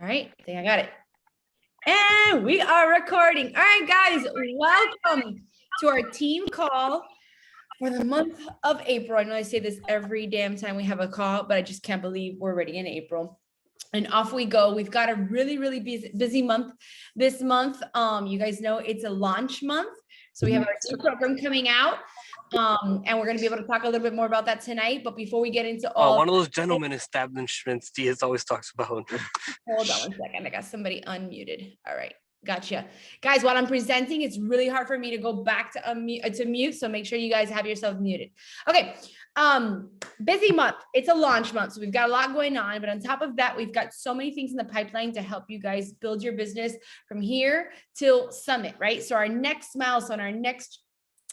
All right, I think I got it. And we are recording. All right, guys, welcome to our team call for the month of April. I know I say this every damn time we have a call, but I just can't believe we're already in April. And off we go. We've got a really busy month this month. You guys know it's a launch month. So we have our new program coming out. And we're going to be able to talk a little bit more about that tonight. But before we get into all one of those gentlemen establishments Diaz always talks about. Hold on 1 second. I got somebody unmuted. All right. Gotcha. Guys, while I'm presenting, it's really hard for me to go back to mute. So make sure you guys have yourself muted. Okay. Busy month. It's a launch month. So we've got a lot going on, but on top of that, we've got so many things in the pipeline to help you guys build your business from here till Summit, right? So our next milestone, our next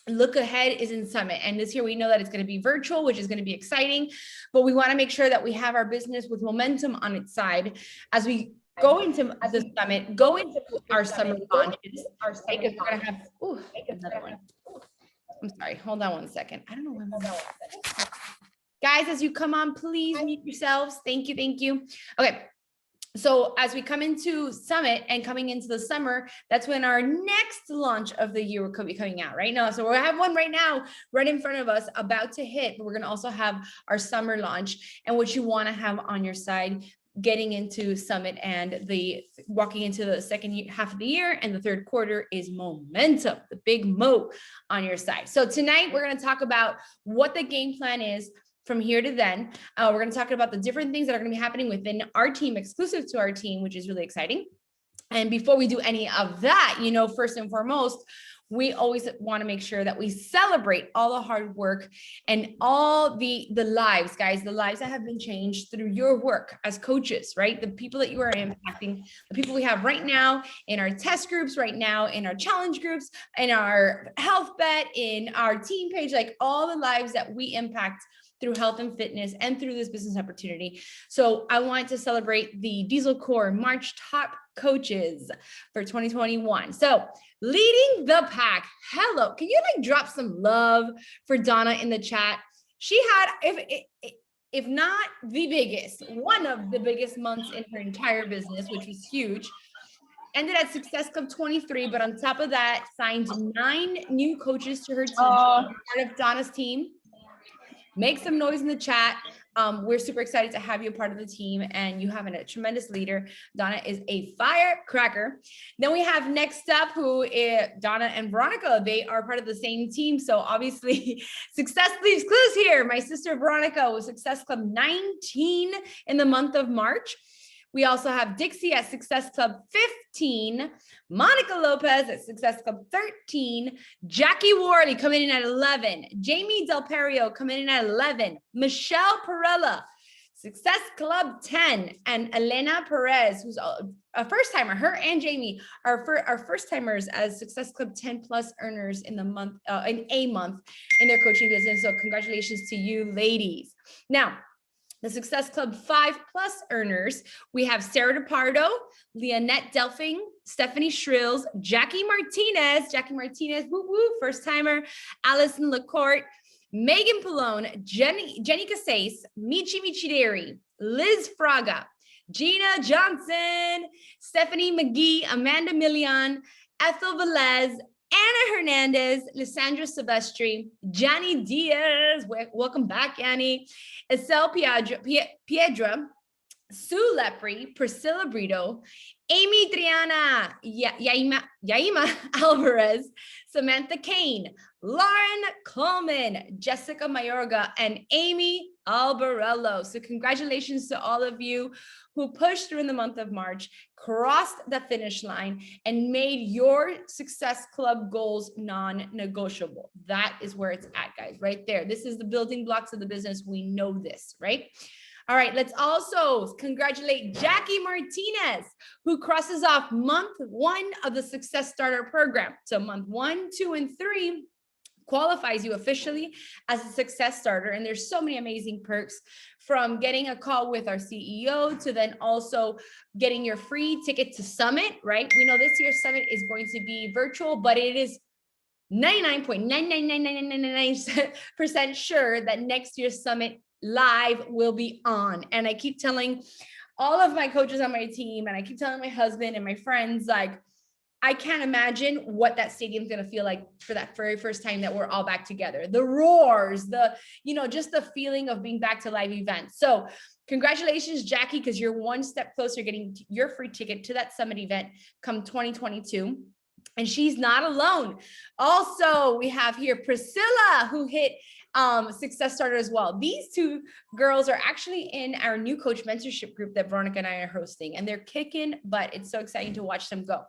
look ahead is in Summit. And this year we know that it's going to be virtual, which is going to be exciting, but we want to make sure that we have our business with momentum on its side as we go into the Summit, go into our summer launches. Because we're going to have another one. I'm sorry. Hold on 1 second. I don't know when. Guys, as you come on, please mute yourselves. Thank you. Thank you. Okay. So as we come into Summit and coming into the summer, that's when our next launch of the year will be coming out right now. So we have one right now, right in front of us, about to hit, but we're going to also have our summer launch and what you want to have on your side getting into Summit and walking into the second half of the year, and the third quarter is momentum, the big mo on your side. So tonight we're going to talk about what the game plan is from here to then. We're going to talk about the different things that are going to be happening within our team, exclusive to our team, which is really exciting. And before we do any of that, first and foremost, we always want to make sure that we celebrate all the hard work and all the lives, guys, the lives that have been changed through your work as coaches, right? The people that you are impacting, the people we have right now in our test groups, right now in our challenge groups, in our health bet, in our team page, like all the lives that we impact through health and fitness and through this business opportunity. So I want to celebrate the Diesel Core March Top Coaches for 2021. So leading the pack. Hello. Can you drop some love for Donna in the chat? She had, if not the biggest, one of the biggest months in her entire business, which was huge. Ended at Success Club 23, but on top of that, signed 9 new coaches to her team, part of Donna's team. Make some noise in the chat. We're super excited to have you a part of the team, and you have a tremendous leader. Donna is a firecracker. Then we have next up who is Donna and Veronica. They are part of the same team. So obviously Success leaves clues here. My sister Veronica was Success Club 19 in the month of March. We also have Dixie at Success Club 15, Monica Lopez at Success Club 13, Jackie Worley coming in at 11, Jamie Del Perio coming in at 11, Michelle Perella, Success Club 10, and Elena Perez, who's a first timer. Her and Jamie are first timers as Success Club 10 plus earners in the month, in a month in their coaching business. So congratulations to you, ladies. Now, the Success Club 5 plus earners, we have Sarah DePardo, Leonette Delphing, Stephanie Shrills, Jackie Martinez, woo woo, first timer, Allison LaCourte, Megan Pallone, Jenny Casase, Michi Michideri, Liz Fraga, Gina Johnson, Stephanie McGee, Amanda Millian, Ethel Velez, Anna Hernandez, Lysandra Silvestri, Johnny Diaz, welcome back, Annie, Estelle Piedra, Sue Lepre, Priscilla Brito, Amy Triana, Yaima Alvarez, Samantha Kane, Lauren Coleman, Jessica Mayorga, and Amy Albarello. So congratulations to all of you who pushed through in the month of March, crossed the finish line, and made your Success Club goals non-negotiable. That is where it's at, guys, right there. This is the building blocks of the business. We know this, right? All right, let's also congratulate Jackie Martinez, who crosses off month 1 of the Success Starter program. So month 1, 2, and 3 qualifies you officially as a Success Starter. And there's so many amazing perks, from getting a call with our CEO to then also getting your free ticket to Summit, right? We know this year's Summit is going to be virtual, but it is 99.99999% sure that next year's Summit Live will be on. And I keep telling all of my coaches on my team, and I keep telling my husband and my friends, like, I can't imagine what that stadium's going to feel like for that very first time that we're all back together. The roars, just the feeling of being back to live events. So congratulations, Jackie, because you're one step closer getting your free ticket to that summit event come 2022. And she's not alone. Also, we have here Priscilla, who hit Success Starter as well. These two girls are actually in our new coach mentorship group that Veronica and I are hosting, and they're kicking butt. It's so exciting to watch them go.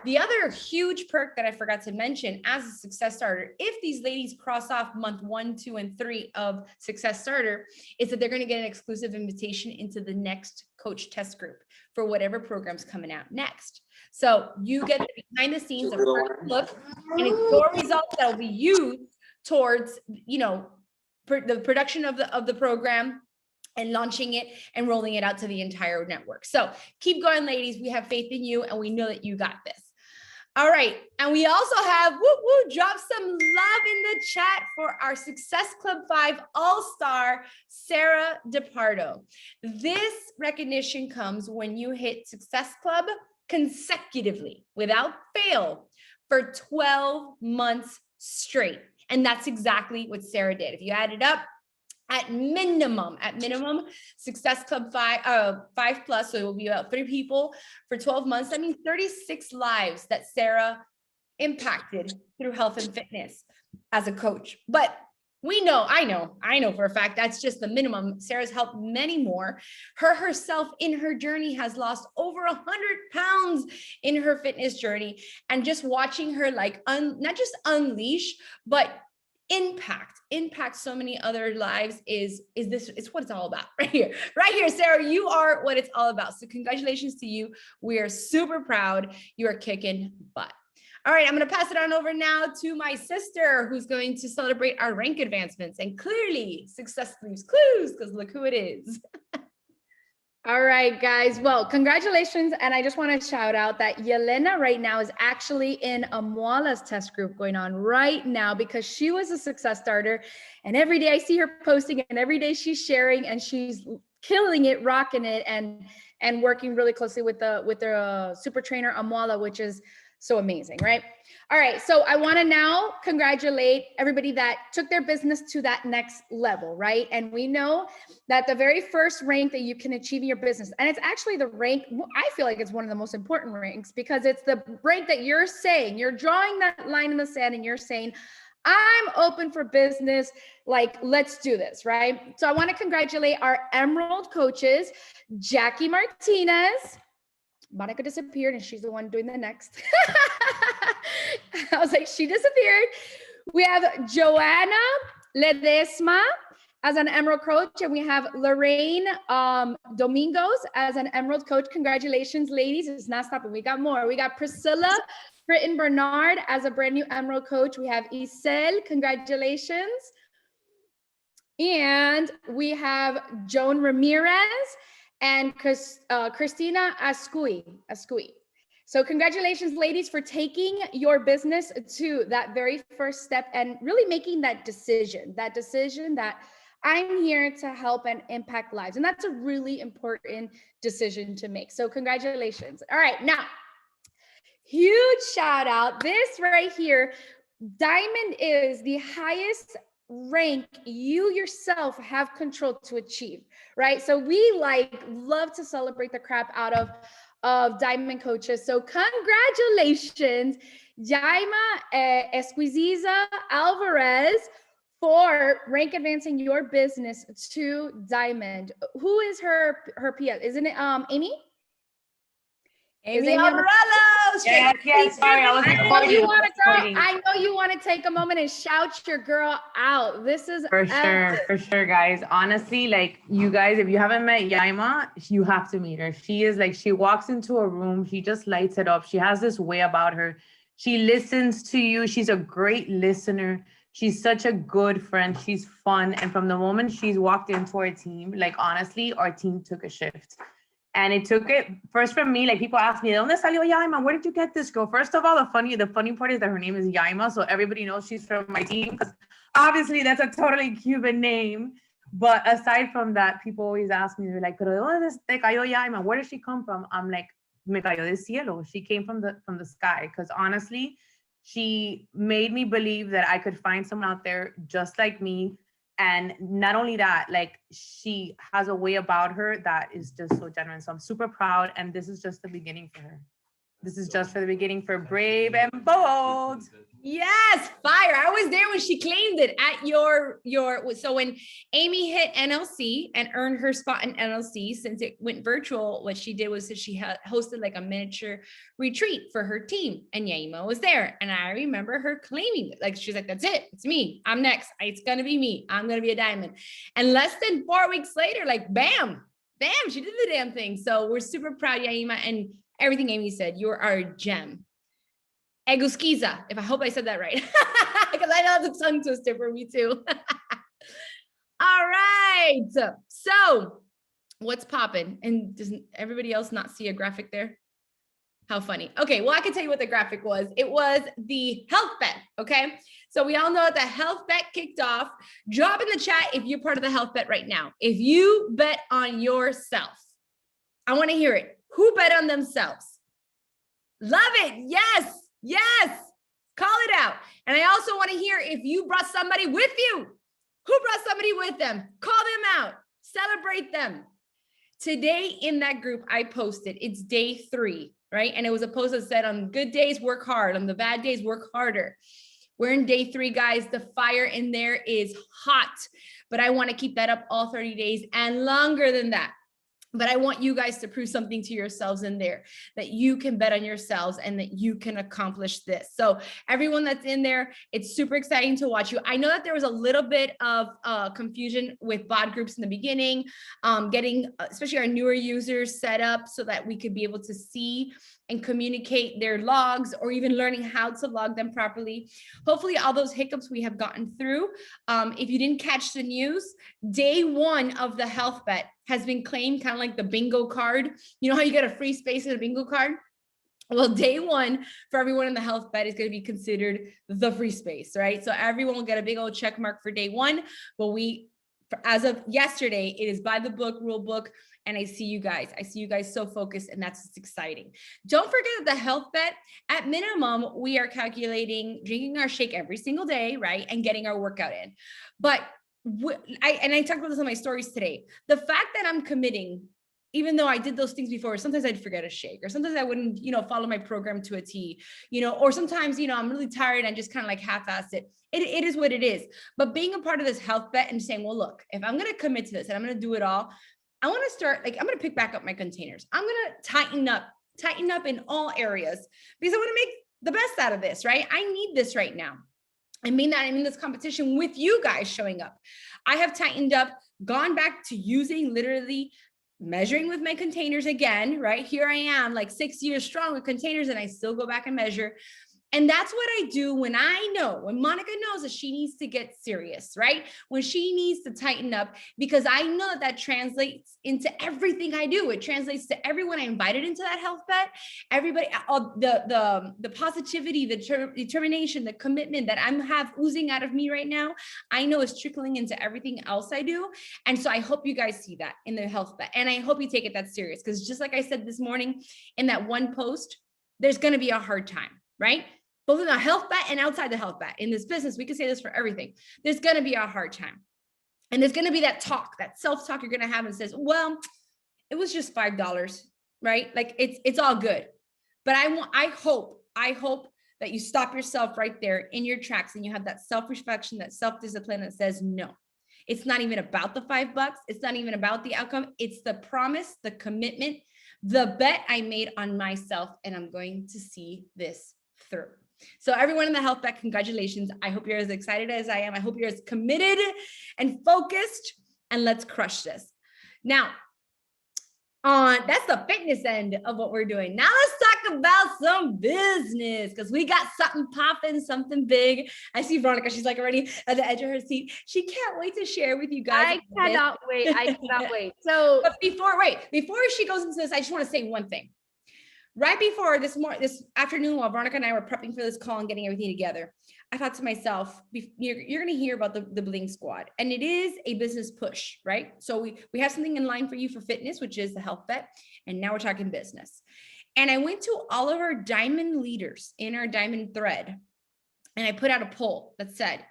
The other huge perk that I forgot to mention as a Success Starter, if these ladies cross off month 1, 2, and 3 of Success Starter, is that they're going to get an exclusive invitation into the next coach test group for whatever program's coming out next. So you get the behind the scenes of first look, and it's your results that will be used towards, the production of the program and launching it and rolling it out to the entire network. So keep going, ladies. We have faith in you, and we know that you got this. All right. And we also have, drop some love in the chat for our Success Club 5 All-Star, Sarah DePardo. This recognition comes when you hit Success Club consecutively, without fail, for 12 months straight. And that's exactly what Sarah did. If you add it up, at minimum, Success Club 5 plus, so it will be about 3 people for 12 months. That means 36 lives that Sarah impacted through health and fitness as a coach. But I know for a fact that's just the minimum. Sarah's helped many more. Herself in her journey has lost over 100 pounds in her fitness journey. And just watching her not just unleash, but impact so many other lives is what it's all about right here. Sarah, you are what it's all about. So congratulations to you. We are super proud. You are kicking butt. All right, I'm going to pass it on over now to my sister, who's going to celebrate our rank advancements. And clearly, success leaves clues, because look who it is. All right, guys. Well, congratulations. And I just want to shout out that Yelena right now is actually in Amuala's test group going on right now, because she was a Success Starter. And every day I see her posting, and every day she's sharing, and she's killing it, rocking it, and working really closely with the super trainer Amuala, which is so amazing, right? All right, so I want to now congratulate everybody that took their business to that next level, right? And we know that the very first rank that you can achieve in your business, and it's actually the rank, I feel like it's one of the most important ranks, because it's the rank that you're drawing that line in the sand, and you're saying, I'm open for business, let's do this, right? So I want to congratulate our Emerald coaches, Jackie Martinez. Monica disappeared, and she's the one doing the next. I was like, she disappeared. We have Joanna Ledesma as an Emerald coach, and we have Lorraine Domingos as an Emerald coach. Congratulations, ladies. It's not stopping. We got more. We got Priscilla Britton Bernard as a brand new Emerald coach. We have Isel. Congratulations. And we have Joan Ramirez and Christina Ascui. So congratulations, ladies, for taking your business to that very first step and really making that decision that I'm here to help and impact lives. And that's a really important decision to make. So congratulations. All right, now, huge shout out. This right here, Diamond is the highest rank you yourself have control to achieve, right? So we love to celebrate the crap out of Diamond coaches. So congratulations, Jaima Esquiziza Alvarez, for rank advancing your business to Diamond. Who is her PS? Isn't it Amy? Amy Alvarado. Yes, sorry, I was recording. I know you want to take a moment and shout your girl out. This is for sure, guys. Honestly, you guys, if you haven't met Yaima, you have to meet her. She is she walks into a room, she just lights it up. She has this way about her. She listens to you. She's a great listener. She's such a good friend. She's fun. And from the moment she's walked into our team, honestly, our team took a shift. And it took it first from me. People ask me, ¿Dónde salió Yaima? Where did you get this girl? First of all, the funny part is that her name is Yaima. So everybody knows she's from my team, because obviously that's a totally Cuban name. But aside from that, people always ask me, they're like, "Pero de dónde te cayó Yaima? Where did she come from?" I'm like, "Me cayó del cielo." She came from the sky. Because honestly, she made me believe that I could find someone out there just like me. And not only that, like she has a way about her that is just so genuine. So I'm super proud. And this is just the beginning for her. This is just for the beginning for Brave and Bold. Yes, fire. I was there when she claimed it at your, so when Amy hit NLC and earned her spot in NLC, since it went virtual, what she did was that she hosted like a miniature retreat for her team, and Yaima was there. And I remember her claiming it. Like, she's like, that's it. It's me. I'm next. It's going to be me. I'm going to be a diamond. And less than 4 weeks later, like, bam, she did the damn thing. So we're super proud, Yaima, and everything Amy said, you're our gem. Eguskiza, if I hope I said that right, because I know it's a tongue twister for me too. All right, so what's popping? And does everybody else not see a graphic there? How funny. Okay, well, I can tell you what the graphic was. It was the health bet, okay? So we all know that the health bet kicked off. Drop in the chat if you're part of the health bet right now. If you bet on yourself, I want to hear it. Who bet on themselves? Love it. Yes. Yes, call it out. And I also want to hear if you brought somebody with you. Who brought somebody with them? Call them out. Celebrate them. Today in that group, I posted, it's day 3, right? And it was a post that said, on good days, work hard. On the bad days, work harder. We're in day 3, guys. The fire in there is hot, but I want to keep that up all 30 days and longer than that. But I want you guys to prove something to yourselves in there, that you can bet on yourselves and that you can accomplish this. So everyone that's in there, it's super exciting to watch you. I know that there was a little bit of confusion with bot groups in the beginning, getting especially our newer users set up so that we could be able to see and communicate their logs, or even learning how to log them properly. Hopefully all those hiccups we have gotten through. If you didn't catch the news, day 1 of the health bet has been claimed, kind of like the bingo card. You know how you get a free space in a bingo card? Well, day 1 for everyone in the health bet is going to be considered the free space, right? So everyone will get a big old check mark for day 1, but as of yesterday, it is by the book, rule book. And I see you guys so focused, and that's exciting. Don't forget that the health bet, at minimum, we are calculating drinking our shake every single day, right? And getting our workout in. But I talked about this on my stories today. The fact that I'm committing, even though I did those things before, sometimes I'd forget a shake, or sometimes I wouldn't, follow my program to a T, or sometimes, I'm really tired and just kind of like half-assed it. It is what it is. But being a part of this health bet and saying, well, look, if I'm going to commit to this and I'm going to do it all, I want to start, I'm going to pick back up my containers. I'm going to tighten up in all areas, because I want to make the best out of this, right? I need this right now. I mean that I'm in this competition with you guys showing up. I have tightened up, gone back to using literally measuring with my containers again, right? Here I am, like 6 years strong with containers, and I still go back and measure. And that's what I do when Monica knows that she needs to get serious, right? When she needs to tighten up, because I know that translates into everything I do. It translates to everyone I invited into that health bet, everybody, the positivity, the determination, the commitment that I have oozing out of me right now, I know is trickling into everything else I do. And so I hope you guys see that in the health bet. And I hope you take it that serious, because just like I said this morning in that one post, there's going to be a hard time, right? Both in the health bet and outside the health bet. In this business, we can say this for everything. There's going to be a hard time. And there's going to be that talk, that self-talk you're going to have, and says, well, it was just $5, right? Like it's all good. But I hope that you stop yourself right there in your tracks, and you have that self-reflection, that self-discipline that says, no, it's not even about the $5. It's not even about the outcome. It's the promise, the commitment, the bet I made on myself, and I'm going to see this through. So everyone in the health bet, congratulations. I hope you're as excited as I am. I hope you're as committed and focused, and let's crush this. Now, that's the fitness end of what we're doing. Now let's talk about some business, because we got something popping, something big. I see Veronica, she's like already at the edge of her seat. She can't wait to share with you guys. I cannot wait. So but before she goes into this, I just want to say one thing. Right before this afternoon, while Veronica and I were prepping for this call and getting everything together, I thought to myself, you're going to hear about the Bling Squad, and it is a business push, right? So we have something in line for you for fitness, which is the health vet. And now we're talking business. And I went to all of our diamond leaders in our diamond thread, and I put out a poll that said,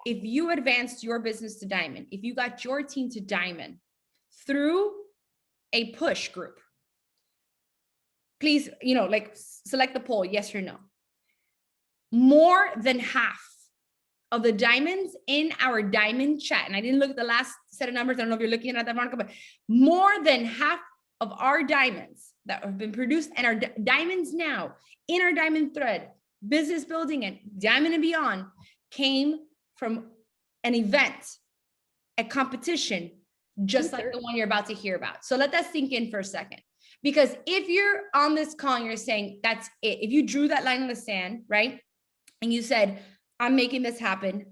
if you advanced your business to diamond, if you got your team to diamond through a push group, please, like select the poll, yes or no. More than half of the diamonds in our diamond chat, and I didn't look at the last set of numbers, I don't know if you're looking at that, Monica, but more than half of our diamonds that have been produced and our diamonds now in our diamond thread, business building and diamond and beyond, came from an event, a competition, just like the one you're about to hear about. So let that sink in for a second. Because if you're on this call and you're saying, that's it, if you drew that line in the sand, right? And you said, I'm making this happen,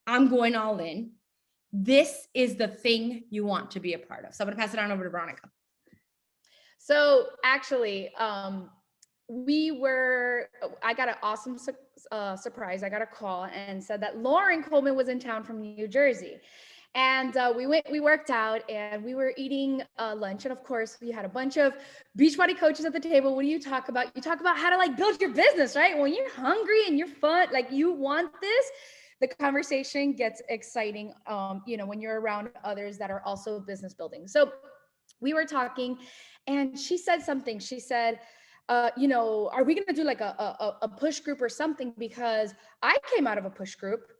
I'm going all in, this is the thing you want to be a part of. So I'm gonna pass it on over to Veronica. So actually, I got an awesome surprise. I got a call and said that Lauren Coleman was in town from New Jersey. And we worked out and we were eating lunch. And of course, we had a bunch of Beachbody coaches at the table. What do you talk about? You talk about how to like build your business, right? When you're hungry and you're fun, like you want this, the conversation gets exciting, when you're around others that are also business building. So we were talking and she said something. She said, are we going to do like a push group or something? Because I came out of a push group.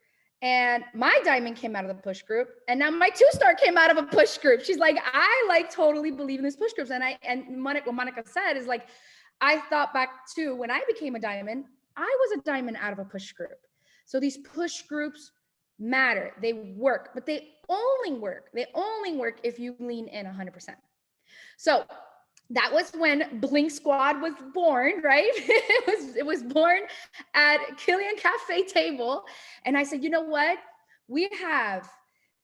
And my diamond came out of the push group, and now my 2-star came out of a push group. She's like, I like totally believe in these push groups. And what Monica said is like, I thought back to when I became a diamond, I was a diamond out of a push group. So these push groups matter. They work, but they only work if you lean in 100%. So that was when Bling Squad was born, right? It was born at Killian Cafe table. And I said, you know what? We have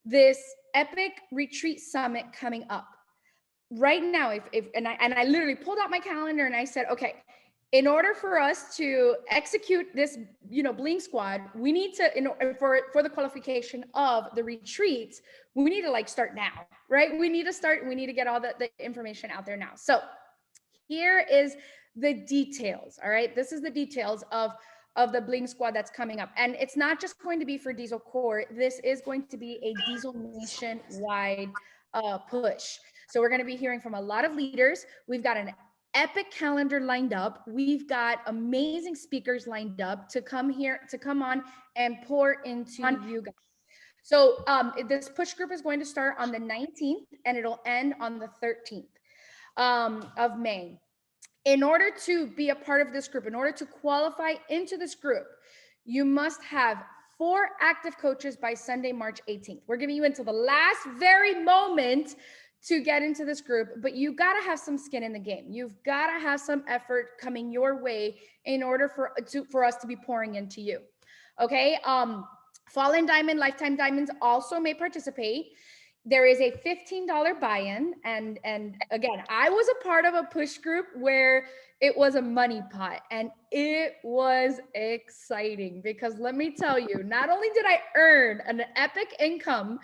this epic retreat summit coming up right now. And I literally pulled out my calendar and I said, okay, in order for us to execute this, Bling Squad, we need to, for the qualification of the retreats, we need to like start now, right? We need to get all the information out there now. So here is the details. All right. This is the details of the Bling Squad that's coming up. And it's not just going to be for Diesel Core. This is going to be a Diesel Nation wide push. So we're going to be hearing from a lot of leaders. We've got an epic calendar lined up. We've got amazing speakers lined up to come on and pour into you guys. So this push group is going to start on the 19th and it'll end on the 13th of May. In order to be a part of this group, in order to qualify into this group, you must have 4 active coaches by Sunday, March 18th. We're giving you until the last very moment to get into this group, but you gotta have some skin in the game. You've gotta have some effort coming your way in order for us to be pouring into you. Okay, Fallen Diamond, Lifetime Diamonds also may participate. There is a $15 buy-in. And again, I was a part of a push group where it was a money pot and it was exciting because let me tell you, not only did I earn an epic income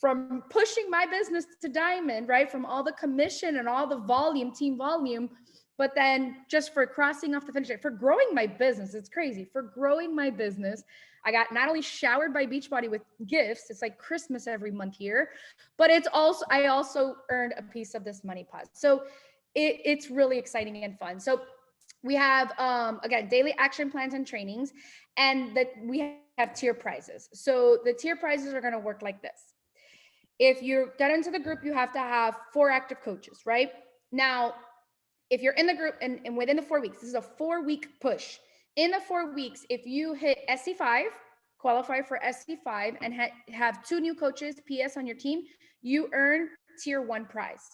from pushing my business to diamond, right? From all the commission and all the volume, team volume, but then just for crossing off the finish line, for growing my business, it's crazy. For growing my business, I got not only showered by Beachbody with gifts, it's like Christmas every month here, but I also earned a piece of this money pot. So it's really exciting and fun. So we have, again, daily action plans and trainings, and that we have tier prizes. So the tier prizes are gonna work like this. If you get into the group, you have to have 4 active coaches, right? Now, if you're in the group and within the 4 weeks, this is a 4-week push. In the 4 weeks, if you hit SC5, qualify for SC5 and have 2 new coaches, PS on your team, you earn tier 1 prize.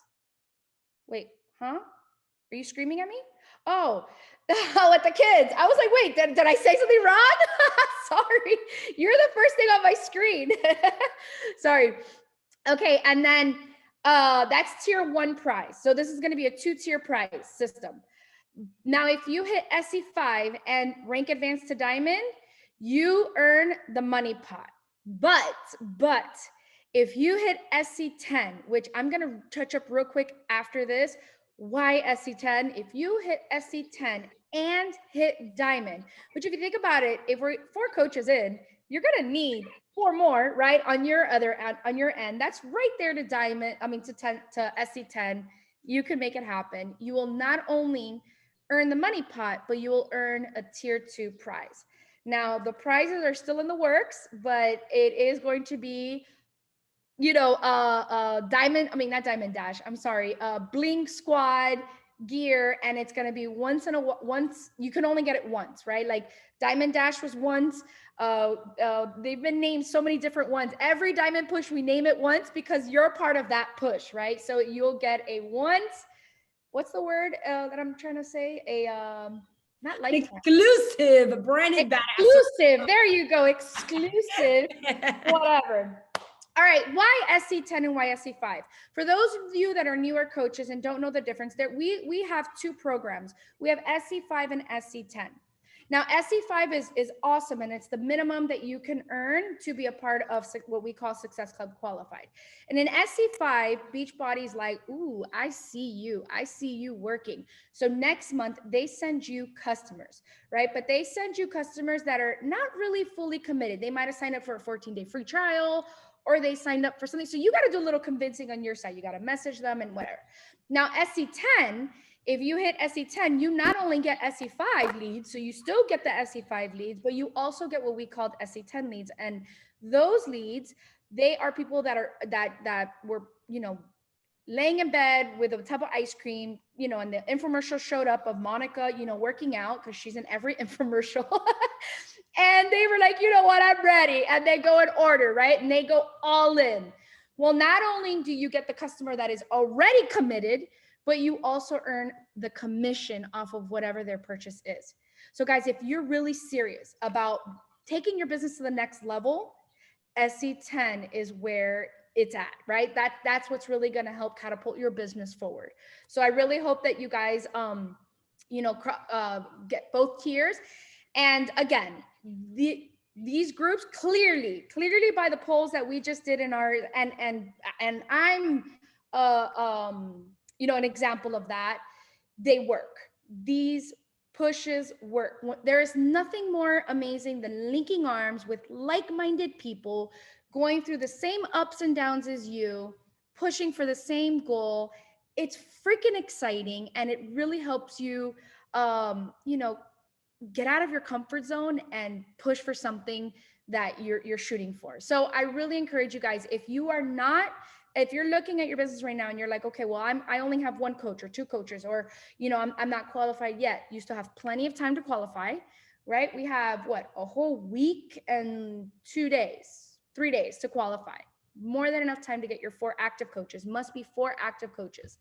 Wait, huh? Are you screaming at me? Oh, at the kids. I was like, wait, did I say something wrong? Sorry, you're the first thing on my screen. Sorry. Okay, and then that's tier 1 prize. So this is going to be a 2-tier prize system. Now, if you hit SC5 and rank advanced to diamond, you earn the money pot. But if you hit SC10, which I'm going to touch up real quick after this, why SC10? If you hit SC10 and hit diamond, which if you think about it, if we're 4 coaches in, you're going to need 4 more, right? On your end, that's right there to diamond. I mean, to SC10, you can make it happen. You will not only earn the money pot, but you will earn a tier 2 prize. Now, the prizes are still in the works, but it is going to be, you know, diamond, I mean, not Diamond Dash, I'm sorry, Bling Squad gear, and it's going to be once, you can only get it once, right? Like Diamond Dash was once, they've been named so many different ones. Every diamond push, we name it once because you're part of that push, right? So you'll get a once, what's the word that I'm trying to say? Not like exclusive, branded badass. Exclusive, there you go, exclusive, whatever. All right, why SC10 and why SC5? For those of you that are newer coaches and don't know the difference, there we have 2 programs. We have SC5 and SC10. Now, SC5 is awesome, and it's the minimum that you can earn to be a part of what we call Success Club Qualified. And in SC5, Beachbody's like, ooh, I see you working. So next month, they send you customers, right? But they send you customers that are not really fully committed. They might have signed up for a 14-day free trial, or they signed up for something. So you got to do a little convincing on your side. You got to message them and whatever. Now, SC10, if you hit SC10, you not only get SC5 leads, so you still get the SC5 leads, but you also get what we called SC10 leads. And those leads, they are people that were, you know, laying in bed with a tub of ice cream, you know, and the infomercial showed up of Monica, you know, working out because she's in every infomercial. And they were like, you know what, I'm ready. And they go and order, right? And they go all in. Well, not only do you get the customer that is already committed, but you also earn the commission off of whatever their purchase is. So guys, if you're really serious about taking your business to the next level, SC10 is where it's at, right? That's what's really going to help catapult your business forward. So I really hope that you guys, you know, get both tiers. And again, these groups clearly by the polls that we just did in our, and I'm, you know, an example of that, they work. These pushes work. There is nothing more amazing than linking arms with like-minded people, going through the same ups and downs as you, pushing for the same goal. It's freaking exciting, and it really helps you, you know, get out of your comfort zone and push for something that you're shooting for. So I really encourage you guys, if you're looking at your business right now and you're like, okay, well, I only have 1 coach or 2 coaches, or, you know, I'm not qualified yet. You still have plenty of time to qualify, right? We have a whole week and 2 days, 3 days to qualify. More than enough time to get your 4 active coaches. Must be 4 active coaches.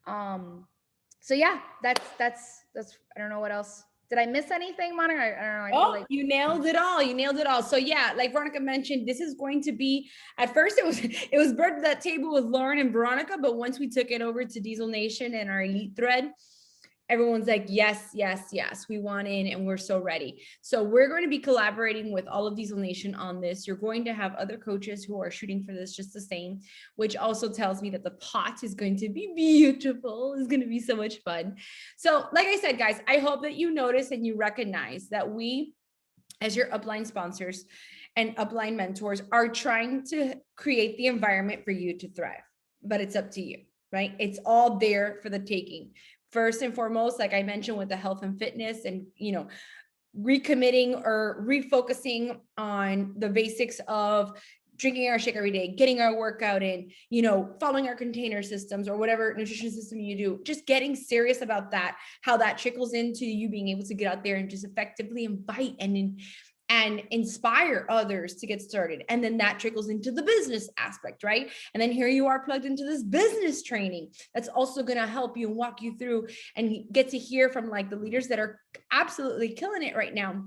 So yeah, that's, I don't know what else. Did I miss anything, Monica? I don't know. Oh, you nailed it all. You nailed it all. So yeah, like Veronica mentioned, this is going to be, at first it was brought to that table with Lauren and Veronica, but once we took it over to Diesel Nation and our elite thread, everyone's like, yes, yes, yes, we want in and we're so ready. So we're going to be collaborating with all of Diesel Nation on this. You're going to have other coaches who are shooting for this just the same, which also tells me that the pot is going to be beautiful. It's going to be so much fun. So like I said, guys, I hope that you notice and you recognize that we, as your upline sponsors and upline mentors, are trying to create the environment for you to thrive, but it's up to you, right? It's all there for the taking. First and foremost, like I mentioned with the health and fitness and, you know, recommitting or refocusing on the basics of drinking our shake every day, getting our workout in, you know, following our container systems or whatever nutrition system you do, just getting serious about that, how that trickles into you being able to get out there and just effectively invite and inspire others to get started. And then that trickles into the business aspect, right? And then here you are plugged into this business training that's also going to help you and walk you through and get to hear from like the leaders that are absolutely killing it right now.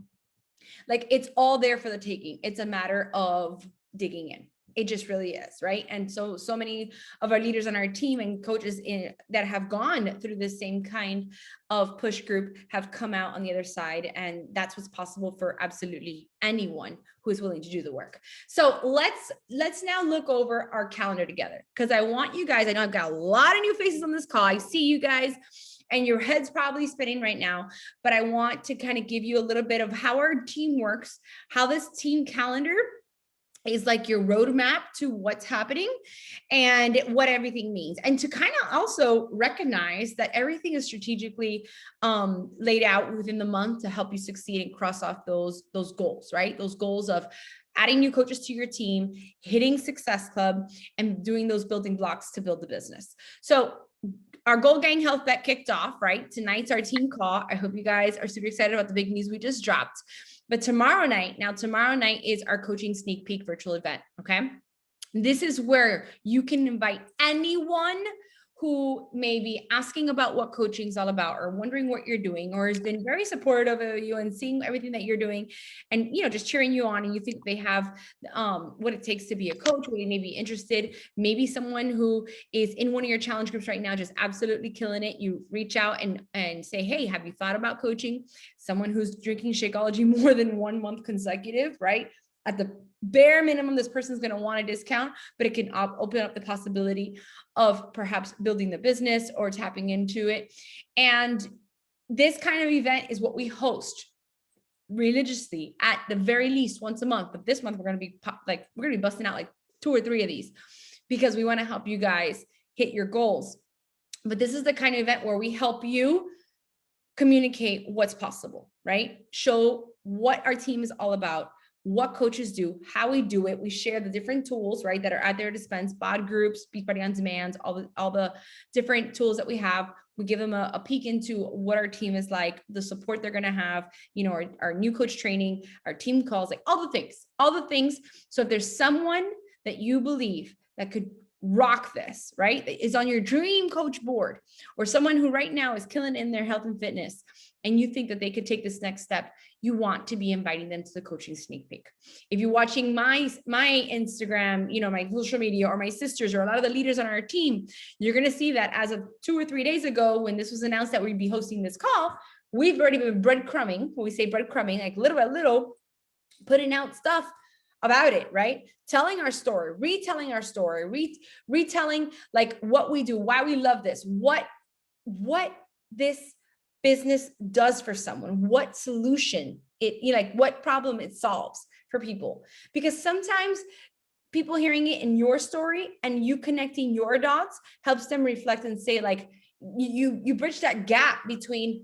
Like it's all there for the taking. It's a matter of digging in. It just really is, right? And so many of our leaders on our team and coaches that have gone through the same kind of push group have come out on the other side. And that's what's possible for absolutely anyone who is willing to do the work. So let's now look over our calendar together, because I want you guys, I know I've got a lot of new faces on this call. I see you guys and your head's probably spinning right now, but I want to kind of give you a little bit of how our team works, how this team calendar is like your roadmap to what's happening and what everything means. And to kind of also recognize that everything is strategically laid out within the month to help you succeed and cross off those goals, right? Those goals of adding new coaches to your team, hitting Success Club, and doing those building blocks to build the business. So our Goal Gang Health Bet kicked off, right? Tonight's our team call. I hope you guys are super excited about the big news we just dropped. But tomorrow night is our coaching sneak peek virtual event, okay? This is where you can invite anyone who may be asking about what coaching is all about, or wondering what you're doing, or has been very supportive of you and seeing everything that you're doing, and just cheering you on, and you think they have what it takes to be a coach, or they may be interested, maybe someone who is in one of your challenge groups right now, just absolutely killing it. You reach out and say, hey, have you thought about coaching? Someone who's drinking Shakeology more than 1 month consecutive, right? At the bare minimum, this person's going to want a discount, but it can open up the possibility of perhaps building the business or tapping into it. And this kind of event is what we host religiously, at the very least once a month. But this month we're going to be busting out like 2 or 3 of these, because we want to help you guys hit your goals. But this is the kind of event where we help you communicate what's possible, right? Show what our team is all about, what coaches do, how we do it. We share the different tools, right, that are at their dispense, bod groups, Beachbody on Demand, all the different tools that we have. We give them a peek into what our team is like, the support they're going to have, our new coach training, our team calls, like all the things. So if there's someone that you believe that could rock this, right, that is on your dream coach board, or someone who right now is killing in their health and fitness, and you think that they could take this next step, you want to be inviting them to the coaching sneak peek. If you're watching my Instagram, my social media, or my sisters, or a lot of the leaders on our team, you're going to see that as of 2 or 3 days ago, when this was announced that we'd be hosting this call, we've already been breadcrumbing. When we say breadcrumbing, like little by little, putting out stuff about it, right? Telling our story, retelling our story, retelling like what we do, why we love this, what this business does for someone, what solution what problem it solves for people. Because sometimes people hearing it in your story and you connecting your dots helps them reflect and say, like, you bridge that gap between,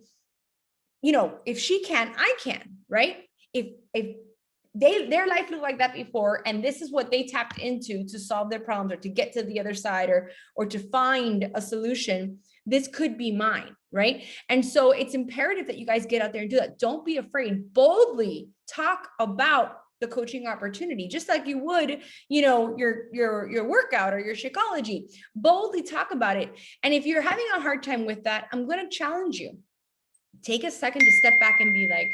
if she can, I can, right? If their life looked like that before, and this is what they tapped into to solve their problems, or to get to the other side, or to find a solution, this could be mine, right? And so it's imperative that you guys get out there and do that. Don't be afraid. Boldly talk about the coaching opportunity, just like you would, your workout or your Shakeology. Boldly talk about it. And if you're having a hard time with that, I'm going to challenge you. Take a second to step back and be like,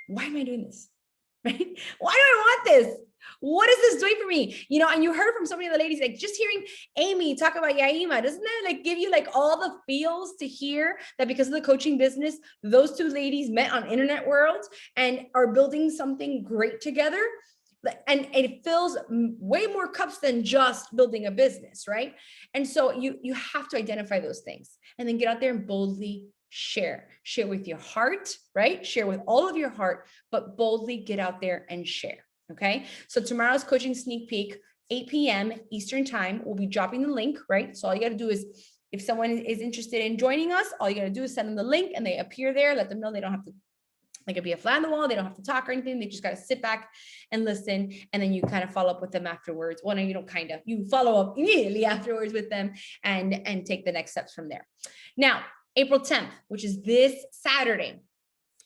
why am I doing this? Right? Why do I want this? What is this doing for me? And you heard from so many of the ladies, like just hearing Amy talk about Yaima, doesn't that like give you like all the feels to hear that because of the coaching business, those 2 ladies met on internet world and are building something great together? And it fills way more cups than just building a business, right? And so you have to identify those things and then get out there and boldly share with your heart, right? Share with all of your heart, but boldly get out there and share. Okay. So tomorrow's coaching sneak peek, 8 p.m. Eastern time, we'll be dropping the link, right? So all you got to do is, if someone is interested in joining us, all you got to do is send them the link and they appear there. Let them know they don't have to like be a fly on the wall. They don't have to talk or anything. They just got to sit back and listen. And then you kind of follow up with them afterwards. Well, no, you don't you follow up immediately afterwards with them and take the next steps from there. Now, April 10th, which is this Saturday.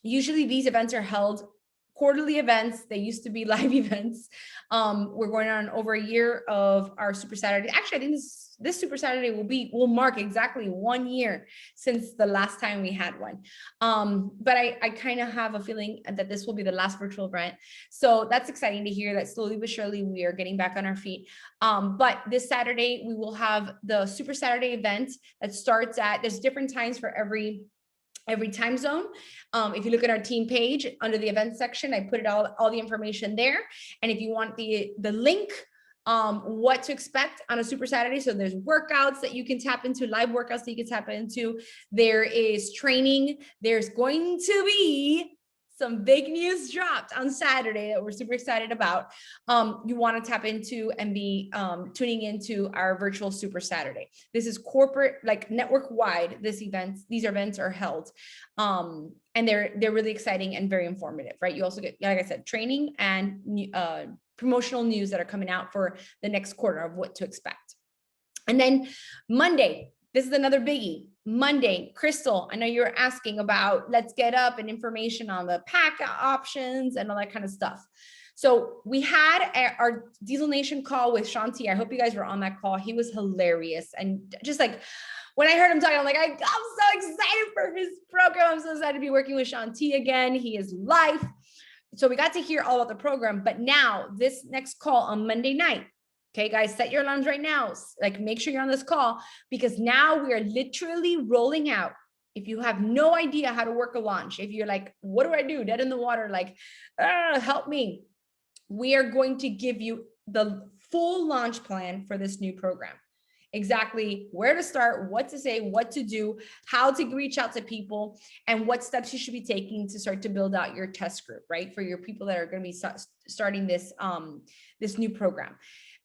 Usually these events are held quarterly events. They used to be live events. We're going on over a year of our Super Saturday. Actually, I think this this Super Saturday will mark exactly 1 year since the last time we had one. But I kind of have a feeling that this will be the last virtual event. So that's exciting to hear that slowly but surely we are getting back on our feet. But this Saturday, we will have the Super Saturday event that starts there's different times for every time zone. If you look at our team page under the events section, I put it all the information there. And if you want the link, what to expect on a Super Saturday. So there's workouts that you can tap into, live workouts that you can tap into. There is training. There's going to be some big news dropped on Saturday that we're super excited about. You want to tap into and be tuning into our virtual Super Saturday. This is corporate, like network wide. These events are held, and they're really exciting and very informative, right? You also get, like I said, training and promotional news that are coming out for the next quarter of what to expect. And then Monday, this is another biggie. Monday, Crystal, I know you were asking about Let's Get Up and information on the pack options and all that kind of stuff. So we had our Diesel Nation call with Shanti. I hope you guys were on that call. He was hilarious. And just like, when I heard him talking, I'm like, I'm so excited for his program. I'm so excited to be working with Shanti again. He is life. So we got to hear all about the program, but now this next call on Monday night, okay, guys, set your alarms right now. Like, make sure you're on this call, because now we are literally rolling out. If you have no idea how to work a launch, if you're like, what do I do? Dead in the water, like, help me. We are going to give you the full launch plan for this new program. Exactly where to start, what to say, what to do, how to reach out to people, and what steps you should be taking to start to build out your test group, right? For your people that are going to be starting this, this new program.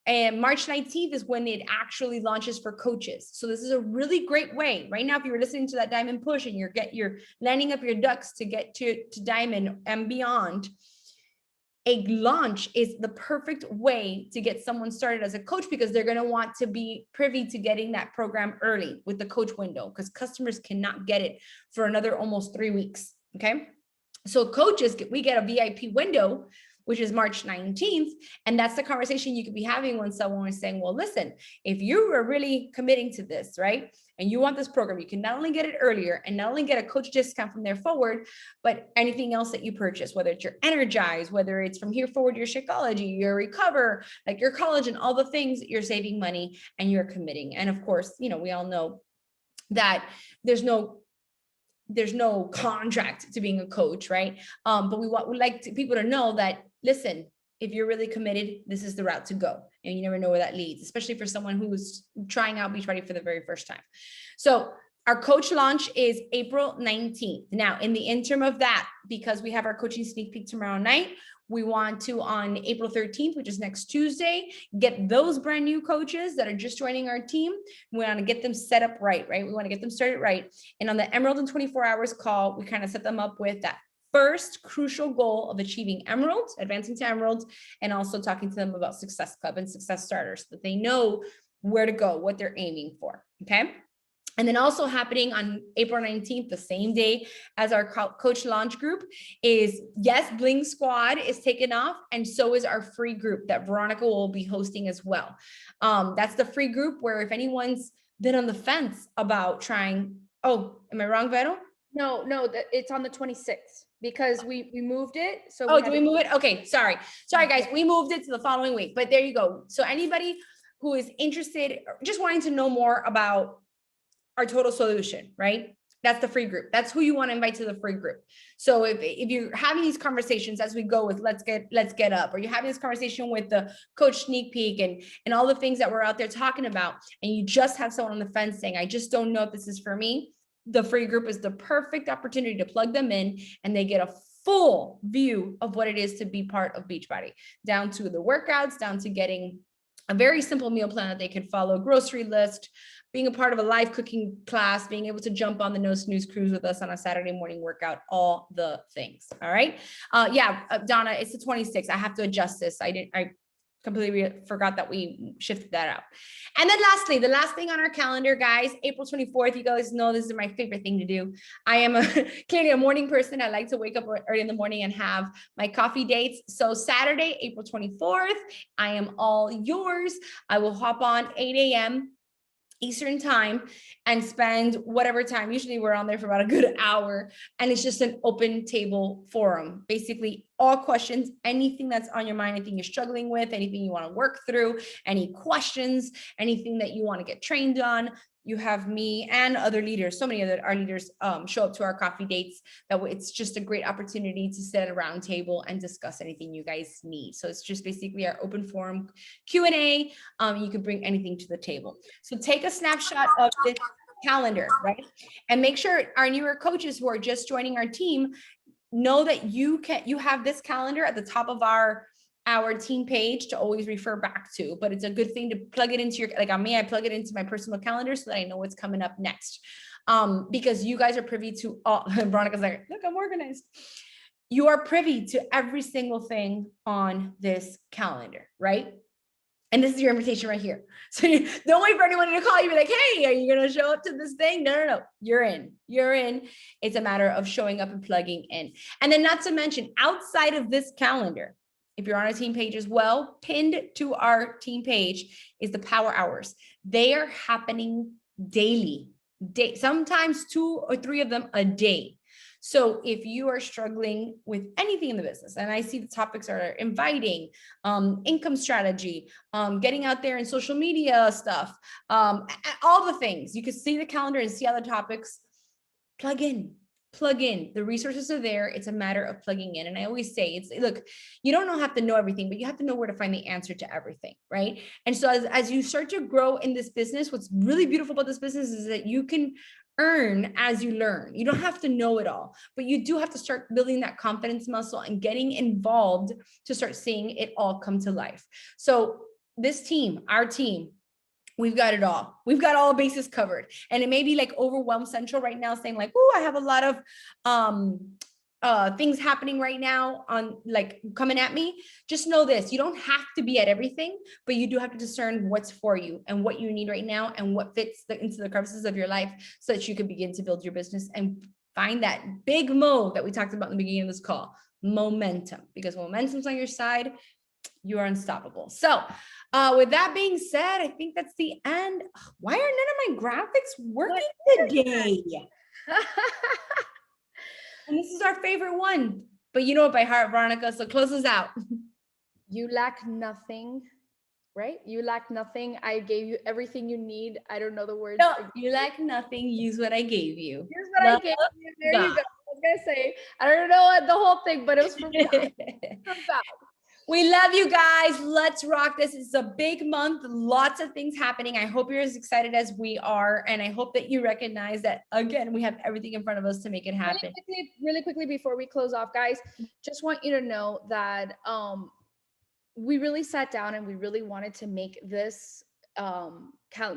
And March 19th is when it actually launches for coaches. So this is a really great way. Right now, if you're listening to that Diamond Push and you're lining up your ducks to get to Diamond and beyond, a launch is the perfect way to get someone started as a coach, because they're going to want to be privy to getting that program early with the coach window, because customers cannot get it for another almost 3 weeks. Okay. So coaches, we get a VIP window, which is March 19th. And that's the conversation you could be having when someone is saying, well, listen, if you are really committing to this, right, and you want this program, you can not only get it earlier and not only get a coach discount from there forward, but anything else that you purchase, whether it's your Energize, whether it's from here forward, your Shakeology, your Recover, like your collagen, all the things, you're saving money and you're committing. And of course, you know, we all know that there's no contract to being a coach, right? But we like people to know that, listen, if you're really committed, this is the route to go. And you never know where that leads, especially for someone who's trying out Beachbody for the very first time. So our coach launch is April 19th. Now, in the interim of that, because we have our coaching sneak peek tomorrow night, we want to, on April 13th, which is next Tuesday, get those brand new coaches that are just joining our team. We want to get them set up right? We want to get them started right. And on the Emerald in 24 Hours call, we kind of set them up with that first crucial goal of achieving Emerald, advancing to Emerald, and also talking to them about Success Club and Success Starters, so that they know where to go, what they're aiming for. Okay. And then also happening on April 19th, the same day as our coach launch group, is, yes, Bling Squad is taken off, and so is our free group that Veronica will be hosting as well. That's the free group where if anyone's been on the fence about trying, oh, am I wrong, Vero? No, it's on the 26th because we moved it. So oh, do we move it? Okay, sorry guys, we moved it to the following week, but there you go. So anybody who is interested, just wanting to know more about our total solution, right? That's the free group. That's who you want to invite to the free group. So if you're having these conversations as we go with Let's Get Up, or you're having this conversation with the coach sneak peek and all the things that we're out there talking about, and you just have someone on the fence saying, I just don't know if this is for me, the free group is the perfect opportunity to plug them in, and they get a full view of what it is to be part of Beachbody, down to the workouts, down to getting a very simple meal plan that they can follow, grocery list, being a part of a live cooking class, being able to jump on the No Snooze Cruise with us on a Saturday morning workout, all the things. All right. Donna, it's the 26th. I have to adjust this. I completely forgot that we shifted that out. And then lastly, the last thing on our calendar, guys, April 24th, you guys know this is my favorite thing to do. I am clearly a morning person. I like to wake up early in the morning and have my coffee dates. So Saturday, April 24th, I am all yours. I will hop on 8 a.m. Eastern time and spend whatever time. Usually we're on there for about a good hour, and it's just an open table forum. Basically, all questions, anything that's on your mind, anything you're struggling with, anything you want to work through, any questions, anything that you want to get trained on. You have me and other leaders. So many of our leaders show up to our coffee dates. That way, it's just a great opportunity to sit at a round table and discuss anything you guys need. So it's just basically our open forum Q&A. You can bring anything to the table. So take a snapshot of this calendar, right? And make sure our newer coaches who are just joining our team know that you have this calendar at the top of our team page to always refer back to, but it's a good thing to plug it into your, like on me, I plug it into my personal calendar so that I know what's coming up next. Because you guys are privy to all, Veronica's like, look, I'm organized. You are privy to every single thing on this calendar, right? And this is your invitation right here. So don't wait for anyone to call you, be like, hey, are you going to show up to this thing? No. You're in. It's a matter of showing up and plugging in. And then not to mention, outside of this calendar, if you're on a team page as well, pinned to our team page is the power hours. They are happening daily, sometimes 2 or 3 of them a day. So if you are struggling with anything in the business, and I see the topics are inviting, income strategy, getting out there in social media stuff, all the things, you can see the calendar and see other topics, plug in. The resources are there. It's a matter of plugging in. And I always say, look, you don't have to know everything, but you have to know where to find the answer to everything, right? And so as you start to grow in this business, what's really beautiful about this business is that you can earn as you learn. You don't have to know it all, but you do have to start building that confidence muscle and getting involved to start seeing it all come to life. So this team, our team, we've got it all. We've got all bases covered. And it may be like overwhelmed central right now saying like, oh, I have a lot of things happening right now on like coming at me. Just know this, you don't have to be at everything, but you do have to discern what's for you and what you need right now and what fits into the crevices of your life so that you can begin to build your business and find that big mo that we talked about in the beginning of this call, momentum, because when momentum's on your side, you are unstoppable. So with that being said, I think that's the end. Why are none of my graphics working today? And this is our favorite one, but you know it by heart, Veronica, so close us out. You lack nothing, right? You lack nothing. I gave you everything you need. I don't know the words. No, you lack nothing. Use what I gave you. Here's what I gave you. There you go. I was gonna say, I don't know the whole thing, but it was from God. From God. We love you guys. Let's rock this. It's a big month. Lots of things happening. I hope you're as excited as we are. And I hope that you recognize that, again, we have everything in front of us to make it happen. Really quickly before we close off, guys, just want you to know that we really sat down and we really wanted to make this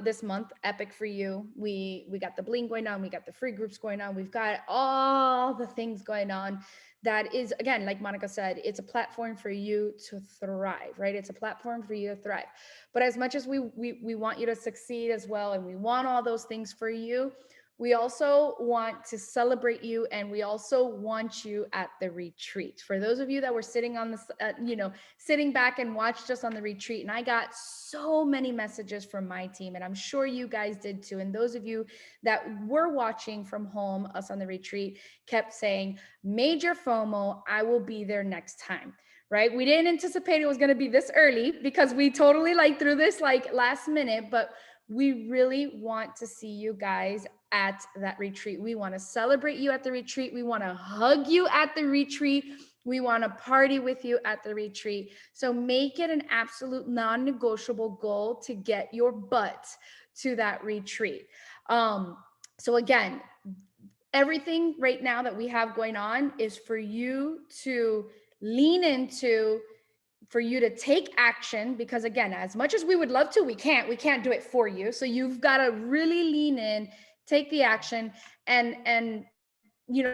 this month epic for you. We got the bling going on, we got the free groups going on, we've got all the things going on. That is, again, like Monica said, it's a platform for you to thrive, right? It's a platform for you to thrive. But as much as we want you to succeed as well, and we want all those things for you, we also want to celebrate you, and we also want you at the retreat. For those of you that were sitting on this, sitting back and watched us on the retreat, and I got so many messages from my team, and I'm sure you guys did too. And those of you that were watching from home, us on the retreat, kept saying, major FOMO, I will be there next time. Right? We didn't anticipate it was going to be this early because we totally threw this last minute, but we really want to see you guys at that retreat. We want to celebrate you at the retreat. We want to hug you at the retreat. We want to party with you at the retreat. So make it an absolute non-negotiable goal to get your butt to that retreat. So again, everything right now that we have going on is for you to lean into, for you to take action, because again, as much as we would love to, we can't do it for you. So you've got to really lean in, take the action. And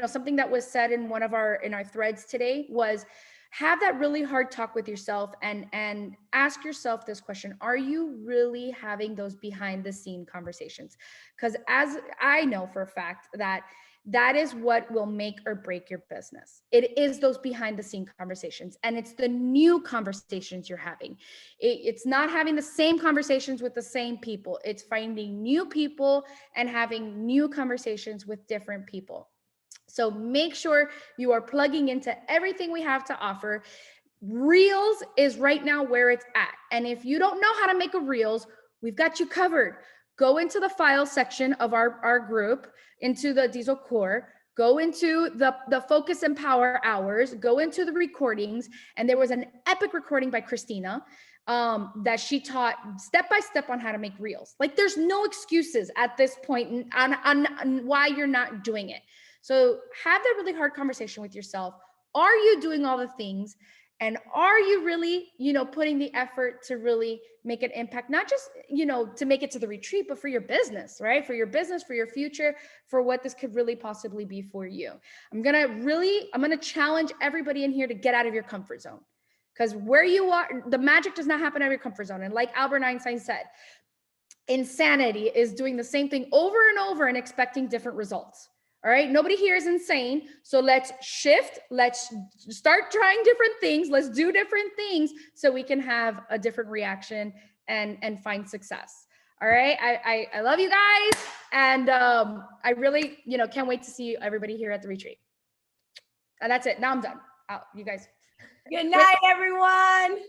something that was said in one of our threads today was, have that really hard talk with yourself and ask yourself this question: are you really having those behind the scene conversations? Because as I know for a fact that that is what will make or break your business. It is those behind the scene conversations, and it's the new conversations you're having. It's not having the same conversations with the same people. It's finding new people and having new conversations with different people. So make sure you are plugging into everything we have to offer. Reels is right now where it's at. And if you don't know how to make a Reels, we've got you covered. Go into the file section of our group, into the Diesel Core, go into the Focus and Power hours, go into the recordings. And there was an epic recording by Christina that she taught step-by-step on how to make Reels. Like, there's no excuses at this point on why you're not doing it. So have that really hard conversation with yourself. Are you doing all the things? And are you really, putting the effort to really make an impact, not just, to make it to the retreat, but for your business, right? For your business, for your future, for what this could really possibly be for you. I'm going to challenge everybody in here to get out of your comfort zone, because where you are, the magic does not happen out of your comfort zone. And like Albert Einstein said, insanity is doing the same thing over and over and expecting different results. All right, nobody here is insane. So let's shift. Let's start trying different things. Let's do different things so we can have a different reaction and find success. All right, I love you guys. And I really, can't wait to see everybody here at the retreat. And that's it. Now I'm done. Out, you guys. Good night, everyone.